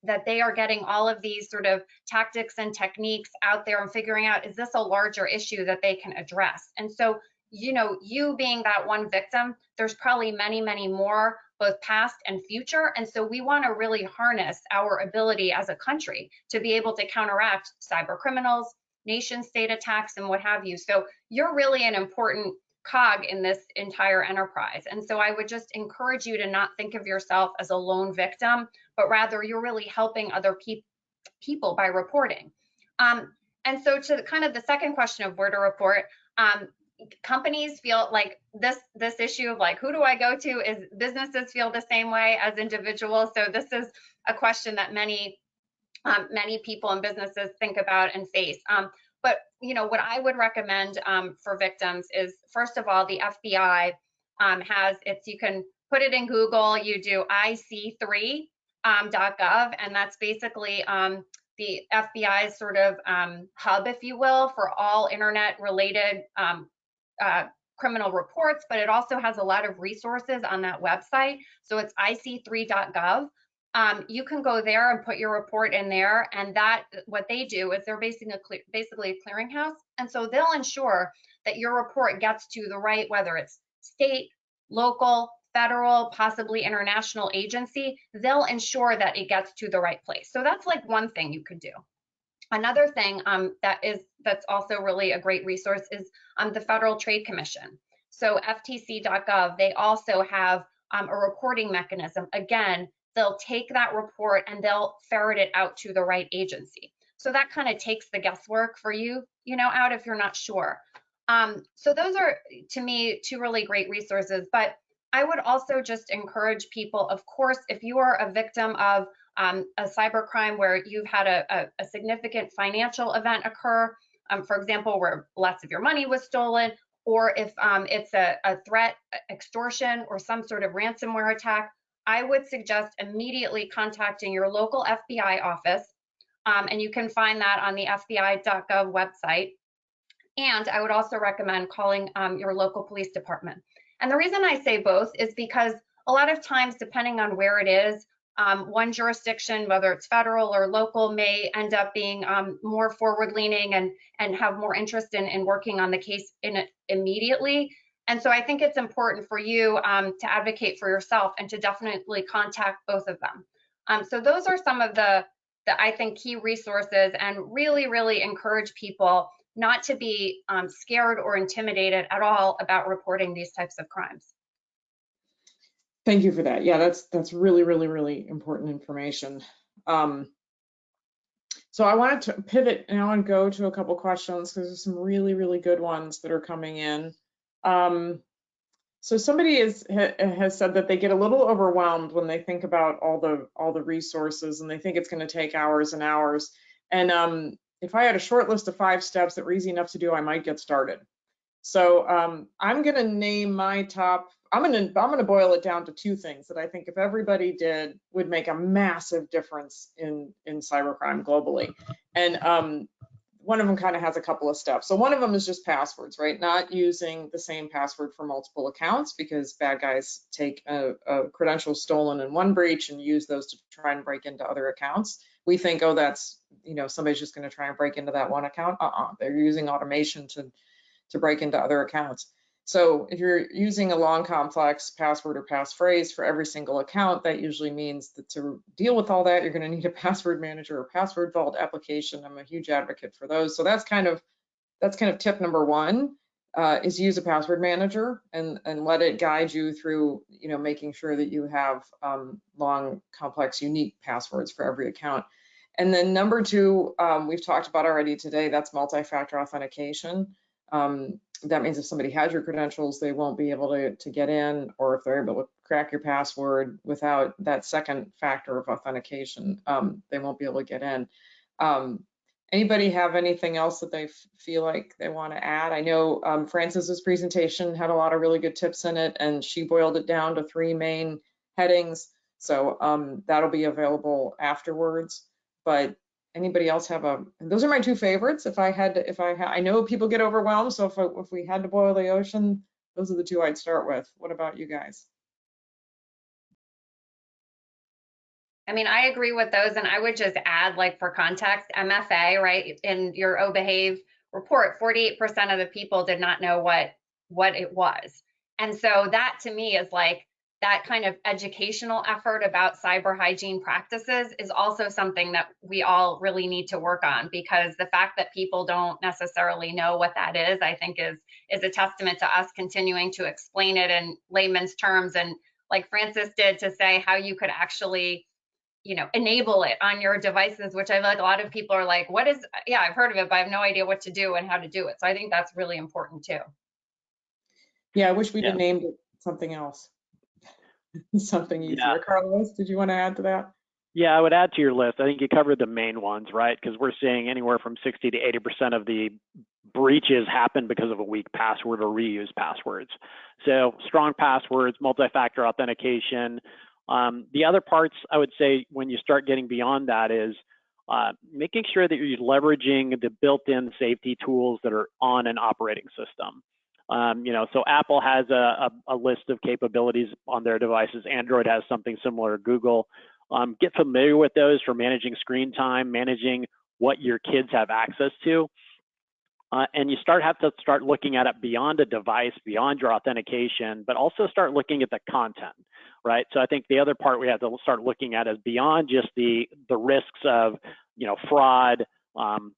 that they are getting all of these sort of tactics and techniques out there and figuring out, is this a larger issue that they can address? And so, you being that one victim, there's probably many, many more, both past and future. And so we want to really harness our ability as a country to be able to counteract cyber criminals, nation state attacks, and what have you. So you're really an important cog in this entire enterprise. And so I would just encourage you to not think of yourself as a lone victim, but rather you're really helping other people by reporting. And so to kind of the second question of where to report, companies feel like this issue of who do I go to, is businesses feel the same way as individuals. So this is a question that many people and businesses think about and face. But what I would recommend for victims is, first of all, the FBI has you can put it in Google. You do IC3.gov, and that's basically the FBI's sort of hub, if you will, for all internet-related criminal reports, but it also has a lot of resources on that website. So it's IC3.gov. You can go there and put your report in there, and what they do is they're basically a clearinghouse, and so they'll ensure that your report gets to the right, whether it's state, local, federal, possibly international agency, they'll ensure that it gets to the right place. So that's one thing you could do. Another thing that's also really a great resource is the Federal Trade Commission. So ftc.gov, they also have a reporting mechanism. Again, they'll take that report and they'll ferret it out to the right agency. So that kind of takes the guesswork for you, out if you're not sure. So those are, to me, two really great resources. But I would also just encourage people, of course, if you are a victim of a cybercrime where you've had a significant financial event occur, for example, where lots of your money was stolen, or if it's a threat, extortion, or some sort of ransomware attack, I would suggest immediately contacting your local FBI office. And you can find that on the FBI.gov website. And I would also recommend calling your local police department. And the reason I say both is because a lot of times, depending on where it is, one jurisdiction, whether it's federal or local, may end up being more forward-leaning and have more interest in working on the case immediately. And so I think it's important for you to advocate for yourself and to definitely contact both of them. So those are some of the I think key resources, and really encourage people not to be scared or intimidated at all about reporting these types of crimes. Thank you for that. Yeah, that's really important information. So I wanted to pivot now and go to a couple questions because there's some really good ones that are coming in. So somebody has said that they get a little overwhelmed when they think about all the resources, and they think it's going to take hours and hours. And if I had a short list of 5 steps that were easy enough to do, I might get started. So I'm going to name my top. I'm going to boil it down to 2 things that I think if everybody did would make a massive difference in cybercrime globally. And one of them kind of has a couple of steps. So one of them is just passwords, right? Not using the same password for multiple accounts, because bad guys take a credential stolen in one breach and use those to try and break into other accounts. We think, oh, that's, somebody's just going to try and break into that one account. They're using automation to break into other accounts. So if you're using a long, complex password or passphrase for every single account, that usually means that to deal with all that, you're going to need a password manager or password vault application. I'm a huge advocate for those. So that's kind of tip number 1, is use a password manager and let it guide you through, making sure that you have long, complex, unique passwords for every account. And then number 2, we've talked about already today, that's multi-factor authentication. That means if somebody has your credentials, they won't be able to get in, or if they're able to crack your password without that second factor of authentication, they won't be able to get in. Anybody have anything else that they feel like they want to add? I know Frances's presentation had a lot of really good tips in it, and she boiled it down to 3 main headings. So that'll be available afterwards. But anybody else have those are my 2 favorites. I know people get overwhelmed. So if we had to boil the ocean, those are the 2 I'd start with. What about you guys? I mean, I agree with those, and I would just add, like, for context, MFA, right? In your OBehave report, 48% of the people did not know what it was. And so that to me is like that kind of educational effort about cyber hygiene practices is also something that we all really need to work on, because the fact that people don't necessarily know what that is, I think is a testament to us continuing to explain it in layman's terms, and like Frances did, to say how you could actually enable it on your devices, which I feel like a lot of people are like, what is, yeah, I've heard of it, but I have no idea what to do and how to do it. So I think that's really important too. Yeah, I wish we'd have named it something else. Something easier. Yeah. Carlos, did you want to add to that? Yeah, I would add to your list. I think you covered the main ones, right? Because we're seeing anywhere from 60 to 80% of the breaches happen because of a weak password or reused passwords. So strong passwords, multi-factor authentication. The other parts, I would say, when you start getting beyond that, is making sure that you're leveraging the built-in safety tools that are on an operating system. So Apple has a list of capabilities on their devices. Android has something similar to Google. Get familiar with those for managing screen time, managing what your kids have access to. And you have to start looking at it beyond a device, beyond your authentication, but also start looking at the content, right? So I think the other part we have to start looking at is beyond just the risks of, fraud,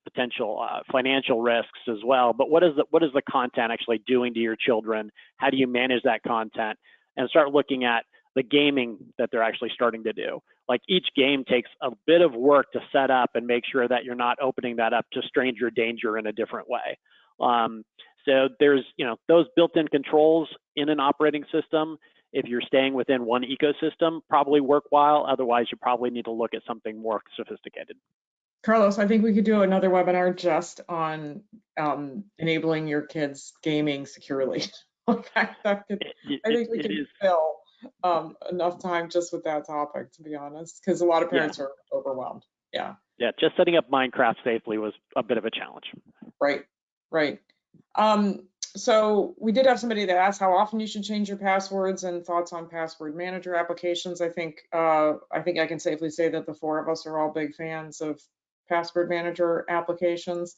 potential financial risks as well. But what is the content actually doing to your children? How do you manage that content? And start looking at the gaming that they're actually starting to do. Like, each game takes a bit of work to set up and make sure that you're not opening that up to stranger danger in a different way. So there's, those built-in controls in an operating system, if you're staying within one ecosystem, probably work well. Otherwise, you probably need to look at something more sophisticated. Carlos, I think we could do another webinar just on enabling your kids' gaming securely. I think we It can is, fill enough time just with that topic, to be honest, because a lot of yeah, parents are overwhelmed. Yeah, just setting up Minecraft safely was a bit of a challenge. right, right. So we did have somebody that asked how often you should change your passwords and thoughts on password manager applications. I think I can safely say that the four of us are all big fans of password manager applications.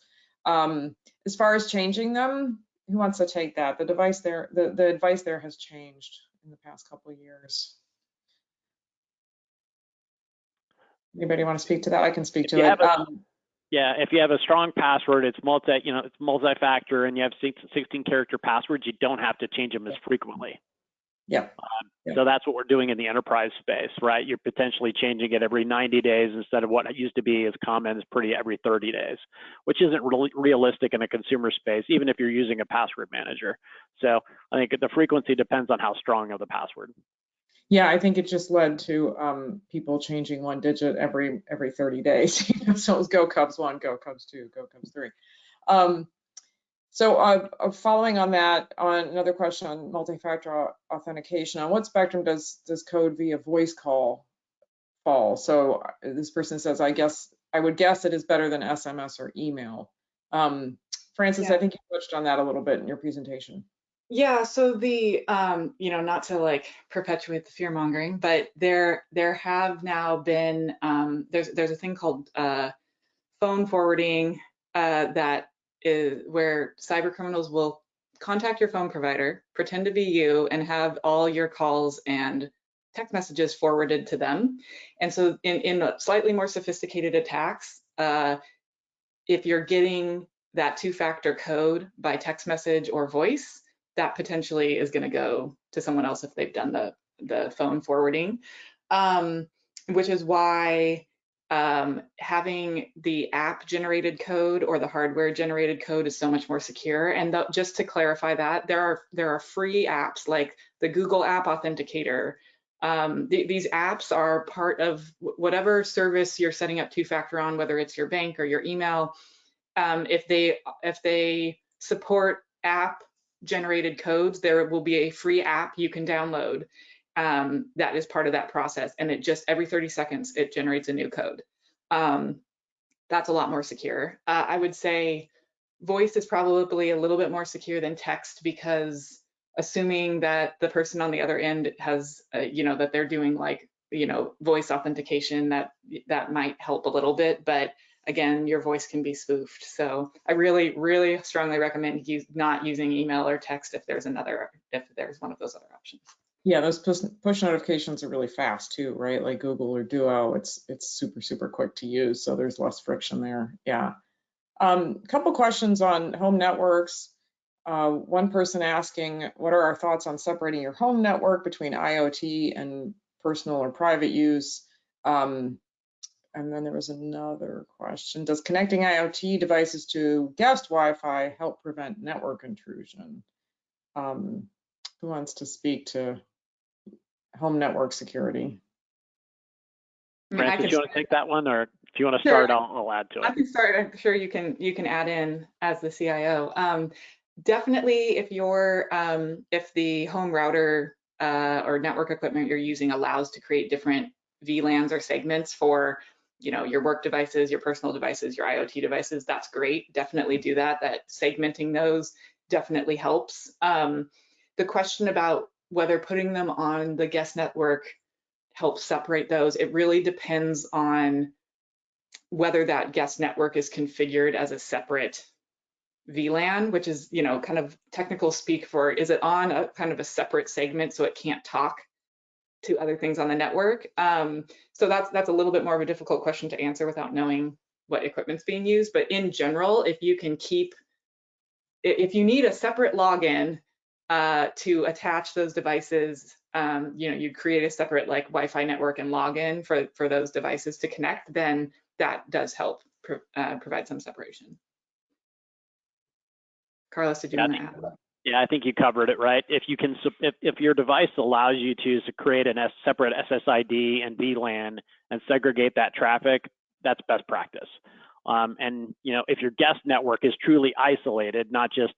As far as changing them, who wants to take that? The advice there has changed in the past couple of years. Anybody want to speak to that? I can speak to it. Yeah, if you have a strong password, it's multi-factor, and you have 16 character passwords, you don't have to change them as frequently. Yeah. So that's what we're doing in the enterprise space, right? You're potentially changing it every 90 days instead of what it used to be as common as every 30 days, which isn't really realistic in a consumer space, even if you're using a password manager. So I think the frequency depends on how strong of the password. Yeah, I think it just led to people changing one digit every 30 days. So it was go Cubs 1, go Cubs 2, go Cubs 3. So following on that, on another question on multi-factor authentication, on what spectrum does code via voice call fall? So this person says, I would guess it is better than SMS or email. Francis, Yeah. I think you touched on that a little bit in your presentation. Yeah, so the not to like perpetuate the fear mongering, but there have now been there's a thing called phone forwarding that is where cyber criminals will contact your phone provider, pretend to be you, and have all your calls and text messages forwarded to them. And so in slightly more sophisticated attacks, if you're getting that two-factor code by text message or voice, that potentially is going to go to someone else if they've done the phone forwarding, which is why having the app generated code or the hardware generated code is so much more secure. And just to clarify that, there are free apps like the Google App Authenticator. These apps are part of whatever service you're setting up two-factor on, whether it's your bank or your email. If they support app generated codes, there will be a free app you can download that is part of that process, and it just every 30 seconds it generates a new code. That's a lot more secure. I would say voice is probably a little bit more secure than text, because assuming that the person on the other end has that they're doing like voice authentication, that might help a little bit, but again, your voice can be spoofed. So I really strongly recommend not using email or text if there's one of those other options. Yeah, those push notifications are really fast too, right? Like Google or Duo, it's super quick to use, so there's less friction there. Yeah. Couple questions on home networks. One person asking, what are our thoughts on separating your home network between IoT and personal or private use? And then there was another question. Does connecting IoT devices to guest Wi-Fi help prevent network intrusion? Who wants to speak to home network security? Francis, you want to take that one, or if you want to start, I'll add to it. I can start. I'm sure you can add in as the CIO. Definitely, if the home router or network equipment you're using allows to create different VLANs or segments for your work devices, your personal devices, your IoT devices, that's great. Definitely do that. That segmenting those definitely helps. The question about whether putting them on the guest network helps separate those, it really depends on whether that guest network is configured as a separate VLAN, which is kind of technical speak for, is it on a kind of a separate segment so it can't talk to other things on the network? So that's a little bit more of a difficult question to answer without knowing what equipment's being used. But in general, if you need a separate login to attach those devices, you create a separate like Wi-Fi network and login for those devices to connect, then that does help provide some separation. Carlos, did you want to add? Yeah, I think you covered it, right? If your device allows you to create a separate SSID and VLAN and segregate that traffic, that's best practice. And if your guest network is truly isolated, not just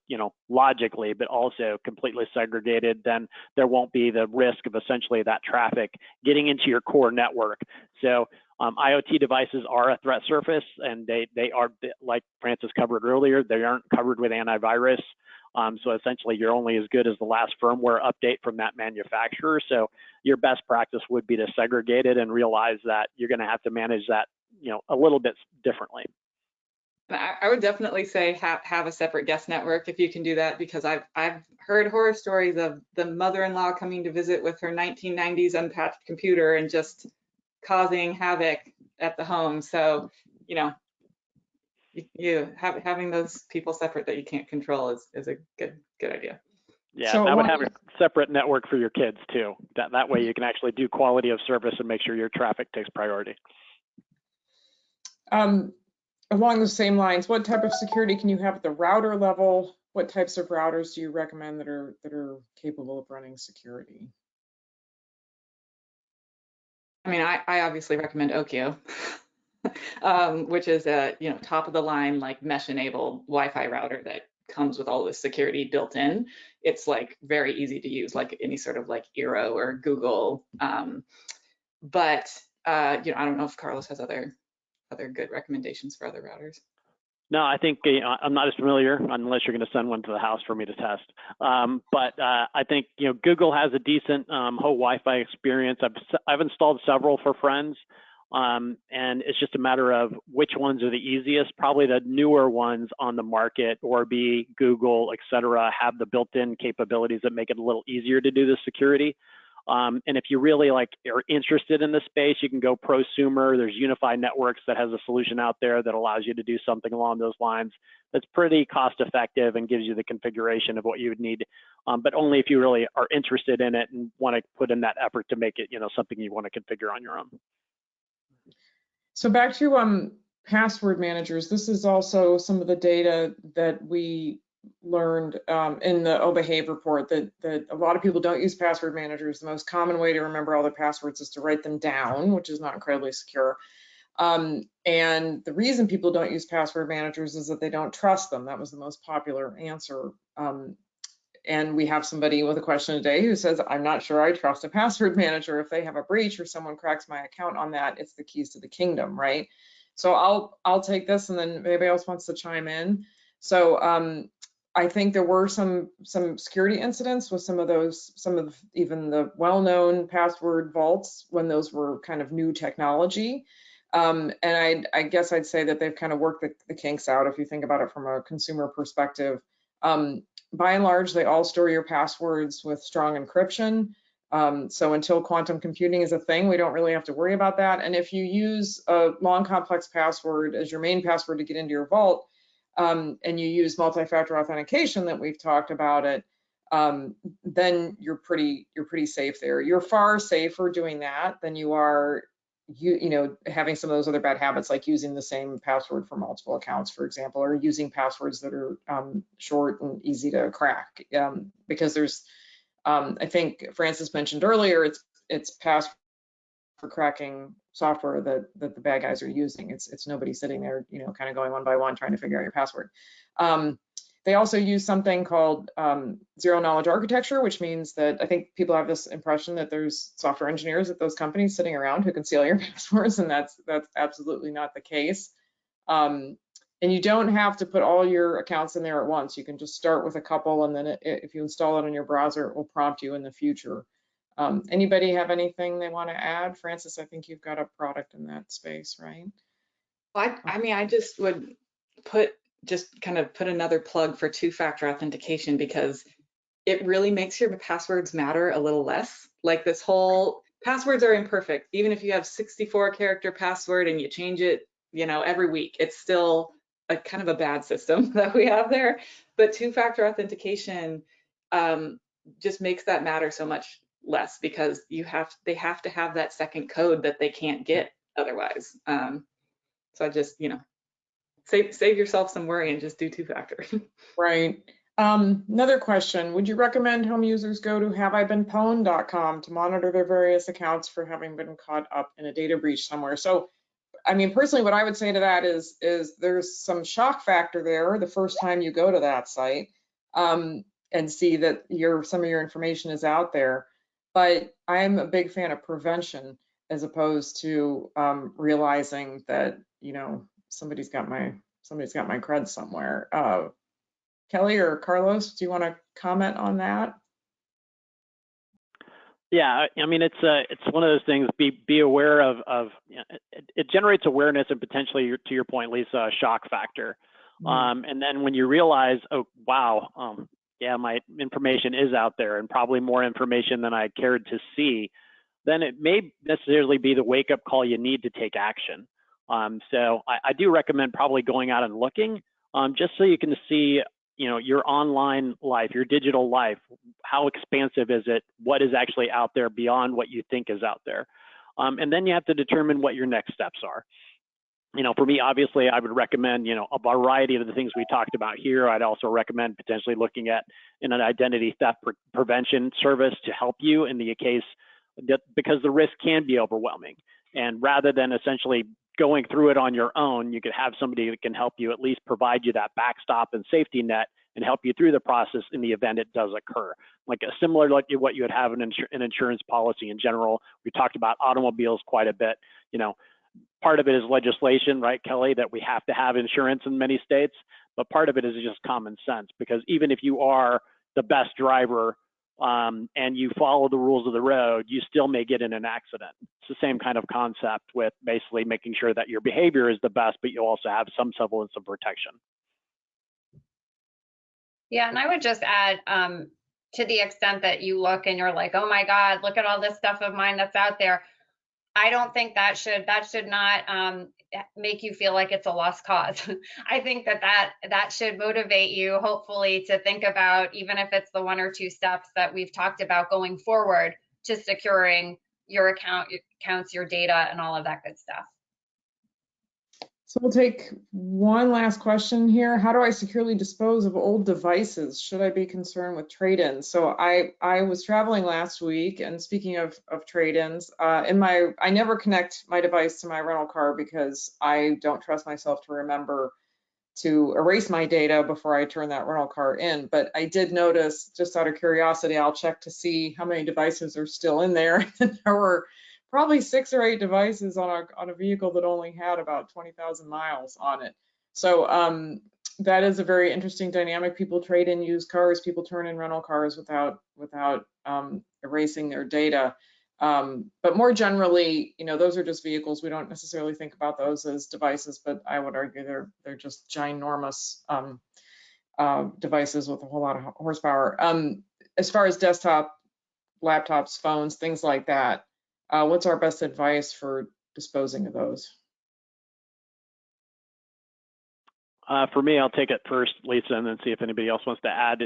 logically, but also completely segregated, then there won't be the risk of essentially that traffic getting into your core network. So IoT devices are a threat surface, and they are, like Francis covered earlier, they aren't covered with antivirus. So essentially, you're only as good as the last firmware update from that manufacturer. So your best practice would be to segregate it and realize that you're going to have to manage that a little bit differently. I would definitely say have a separate guest network if you can do that, because I've heard horror stories of the mother-in-law coming to visit with her 1990s unpatched computer and just causing havoc at the home. So having those people separate that you can't control is a good idea. Yeah, so I would have a separate network for your kids too. That way you can actually do quality of service and make sure your traffic takes priority. Along the same lines, what type of security can you have at the router level? What types of routers do you recommend that are capable of running security? I mean, I obviously recommend Okio, which is a top of the line, like mesh enabled Wi-Fi router that comes with all this security built in. It's like very easy to use, like any sort of like Eero or Google. But I don't know if Carlos has other good recommendations for other routers. No, I think I'm not as familiar, unless you're going to send one to the house for me to test. But I think Google has a decent whole Wi-Fi experience. I've installed several for friends, and it's just a matter of which ones are the easiest. Probably the newer ones on the market, Orbi, Google, etc., have the built-in capabilities that make it a little easier to do the security. And if you really are interested in the space, you can go prosumer. There's Unified Networks that has a solution out there that allows you to do something along those lines. That's pretty cost effective and gives you the configuration of what you would need, but only if you really are interested in it and want to put in that effort to make it something you want to configure on your own. So back to password managers. This is also some of the data that we learned in the OBehave report, that a lot of people don't use password managers. The most common way to remember all the passwords is to write them down, which is not incredibly secure. And the reason people don't use password managers is that they don't trust them. That was the most popular answer. And we have somebody with a question today who says, I'm not sure I trust a password manager. If they have a breach or someone cracks my account on that, it's the keys to the kingdom, right? So I'll take this, and then anybody else wants to chime in. So I think there were some security incidents with some of even the well-known password vaults when those were kind of new technology. And I guess I'd say that they've kind of worked the kinks out if you think about it from a consumer perspective. By and large, they all store your passwords with strong encryption. So until quantum computing is a thing, we don't really have to worry about that. And if you use a long, complex password as your main password to get into your vault, and you use multi-factor authentication that we've talked about it, then you're pretty safe there. You're far safer doing that than you are having some of those other bad habits, like using the same password for multiple accounts, for example, or using passwords that are short and easy to crack. Because there's, I think Francis mentioned earlier, it's password for cracking software that the bad guys are using. It's nobody sitting there, kind of going one by one trying to figure out your password. They also use something called zero knowledge architecture, which means that I think people have this impression that there's software engineers at those companies sitting around who can steal your passwords, and that's absolutely not the case. And you don't have to put all your accounts in there at once. You can just start with a couple, and then if you install it on your browser, it will prompt you in the future. Anybody have anything they want to add? Francis, I think you've got a product in that space, right? Well, I mean, I just would kind of put another plug for two-factor authentication, because it really makes your passwords matter a little less. Like, this whole passwords are imperfect. Even if you have 64-character password and you change it, every week, it's still a kind of a bad system that we have there. But two-factor authentication just makes that matter so much less, because they have to have that second code that they can't get otherwise. So I just, save yourself some worry and just do two-factor. Right. Another question, would you recommend home users go to haveibeenpwned.com to monitor their various accounts for having been caught up in a data breach somewhere? So I mean, personally, what I would say to that is there's some shock factor there the first time you go to that site, and see that some of your information is out there. But I'm a big fan of prevention as opposed to realizing that, you know, somebody's got my cred somewhere. Kelly or Carlos, do you want to comment on that? Yeah, I mean, it's one of those things. Be aware of it generates awareness and potentially, to your point, Lisa, a shock factor. And then when you realize, oh wow, yeah, my information is out there, and probably more information than I cared to see, then it may necessarily be the wake-up call you need to take action. So I do recommend probably going out and looking, just so you can see, you know, your online life, your digital life, how expansive is it? What is actually out there beyond what you think is out there? And then you have to determine what your next steps are. You know, for me, obviously, I would recommend, you know, a variety of the things we talked about here. I'd also recommend potentially looking at an identity theft prevention service to help you in the case that, because the risk can be overwhelming. And rather than essentially going through it on your own, you could have somebody that can help you at least provide you that backstop and safety net and help you through the process in the event it does occur. Like a similar like what you would have in an insurance policy in general. We talked about automobiles quite a bit. You know, part of it is legislation, right, Kelly, that we have to have insurance in many states, but part of it is just common sense, because even if you are the best driver and you follow the rules of the road, you still may get in an accident. It's the same kind of concept with basically making sure that your behavior is the best, but you also have some semblance of protection. Yeah, and I would just add, to the extent that you look and you're like, oh my God, look at all this stuff of mine that's out there. I don't think that should not make you feel like it's a lost cause. I think that should motivate you, hopefully, to think about, even if it's the 1 or 2 steps that we've talked about going forward to securing your accounts, your data, and all of that good stuff. So we'll take one last question here. How do I securely dispose of old devices? Should I be concerned with trade-ins? So I was traveling last week, and speaking of trade-ins, I never connect my device to my rental car because I don't trust myself to remember to erase my data before I turn that rental car in. But I did notice, just out of curiosity, I'll check to see how many devices are still in there. There were probably 6 or 8 devices on a vehicle that only had about 20,000 miles on it. So that is a very interesting dynamic. People trade in used cars, people turn in rental cars without erasing their data. But more generally, you know, those are just vehicles. We don't necessarily think about those as devices, but I would argue they're just ginormous devices with a whole lot of horsepower. As far as desktop, laptops, phones, things like that, what's our best advice for disposing of those? For me, I'll take it first, Lisa, and then see if anybody else wants to add.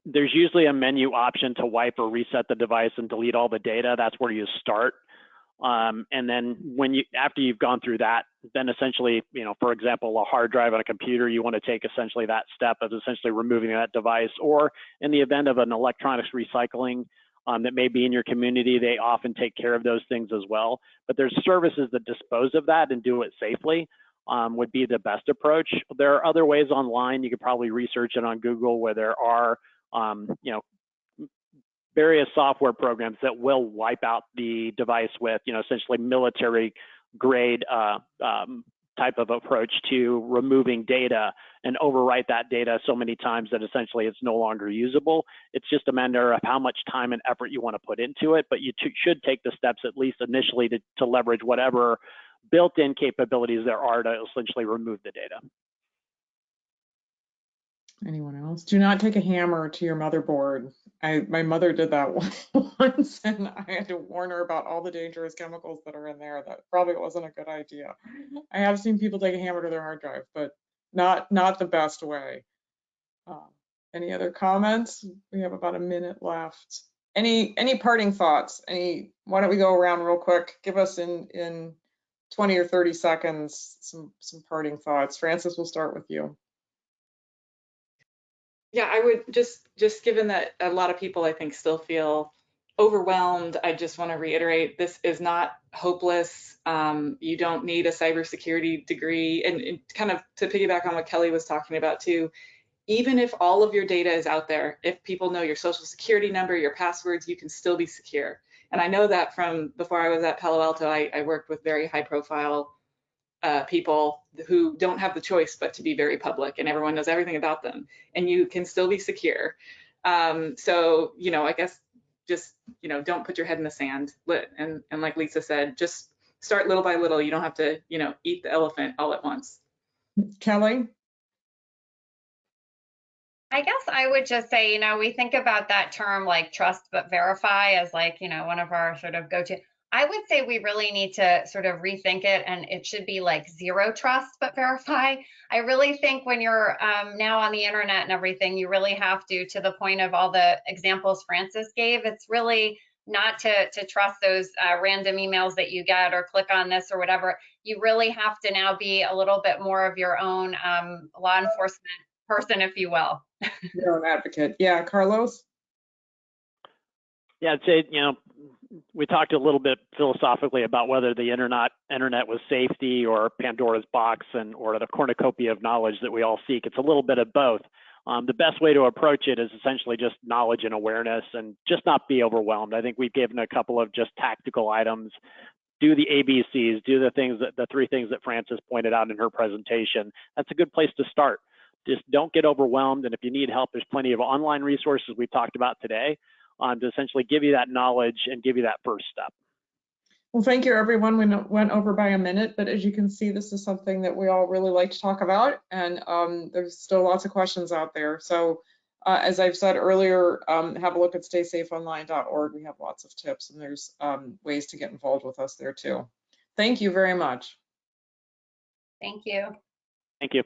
There's usually a menu option to wipe or reset the device and delete all the data. That's where you start. And then after you've gone through that, then essentially, you know, for example, a hard drive on a computer, you want to take essentially that step of essentially removing that device. Or in the event of an electronics recycling that may be in your community, they often take care of those things as well. But there's services that dispose of that and do it safely. Would be the best approach. There are other ways online. You could probably research it on Google, where there are, you know, various software programs that will wipe out the device with, you know, essentially military grade type of approach to removing data and overwrite that data so many times that essentially it's no longer usable. It's just a matter of how much time and effort you want to put into it, but you should take the steps at least initially to leverage whatever built-in capabilities there are to essentially remove the data. Anyone else? Do not take a hammer to your motherboard. My mother did that once, and I had to warn her about all the dangerous chemicals that are in there. That probably wasn't a good idea. I have seen people take a hammer to their hard drive, but not the best way. Any other comments? We have about a minute left. Any parting thoughts? Why don't we go around real quick? Give us in 20 or 30 seconds some parting thoughts. Francis, we'll start with you. Yeah, I would just given that a lot of people, I think, still feel overwhelmed, I just want to reiterate, this is not hopeless. You don't need a cybersecurity degree. And kind of to piggyback on what Kelly was talking about too, even if all of your data is out there, if people know your social security number, your passwords, you can still be secure. And I know that from before I was at Palo Alto, I worked with very high profile people who don't have the choice but to be very public, and everyone knows everything about them, and you can still be secure. So, I guess just, don't put your head in the sand. And like Lisa said, just start little by little. You don't have to, eat the elephant all at once. Kelly? I guess I would just say, we think about that term like trust but verify as like, one of our sort of go-to. I would say we really need to sort of rethink it, and it should be like zero trust but verify. I really think when you're now on the internet and everything, you really have to the point of all the examples Francis gave, it's really not to trust those random emails that you get or click on this or whatever. You really have to now be a little bit more of your own law enforcement person, if you will. Your own advocate. Yeah, Carlos? Yeah, I'd say, we talked a little bit philosophically about whether the internet was safety or Pandora's box or the cornucopia of knowledge that we all seek. It's a little bit of both. The best way to approach it is essentially just knowledge and awareness, and just not be overwhelmed. I think we've given a couple of just tactical items. Do the ABCs, do the three things that Francis pointed out in her presentation. That's a good place to start. Just don't get overwhelmed, and if you need help, there's plenty of online resources we talked about today to essentially give you that knowledge and give you that first step. Well, thank you, everyone. We went over by a minute, but as you can see, this is something that we all really like to talk about, and there's still lots of questions out there. So as I've said earlier, have a look at StaySafeOnline.org. We have lots of tips, and there's ways to get involved with us there too. Thank you very much. Thank you. Thank you.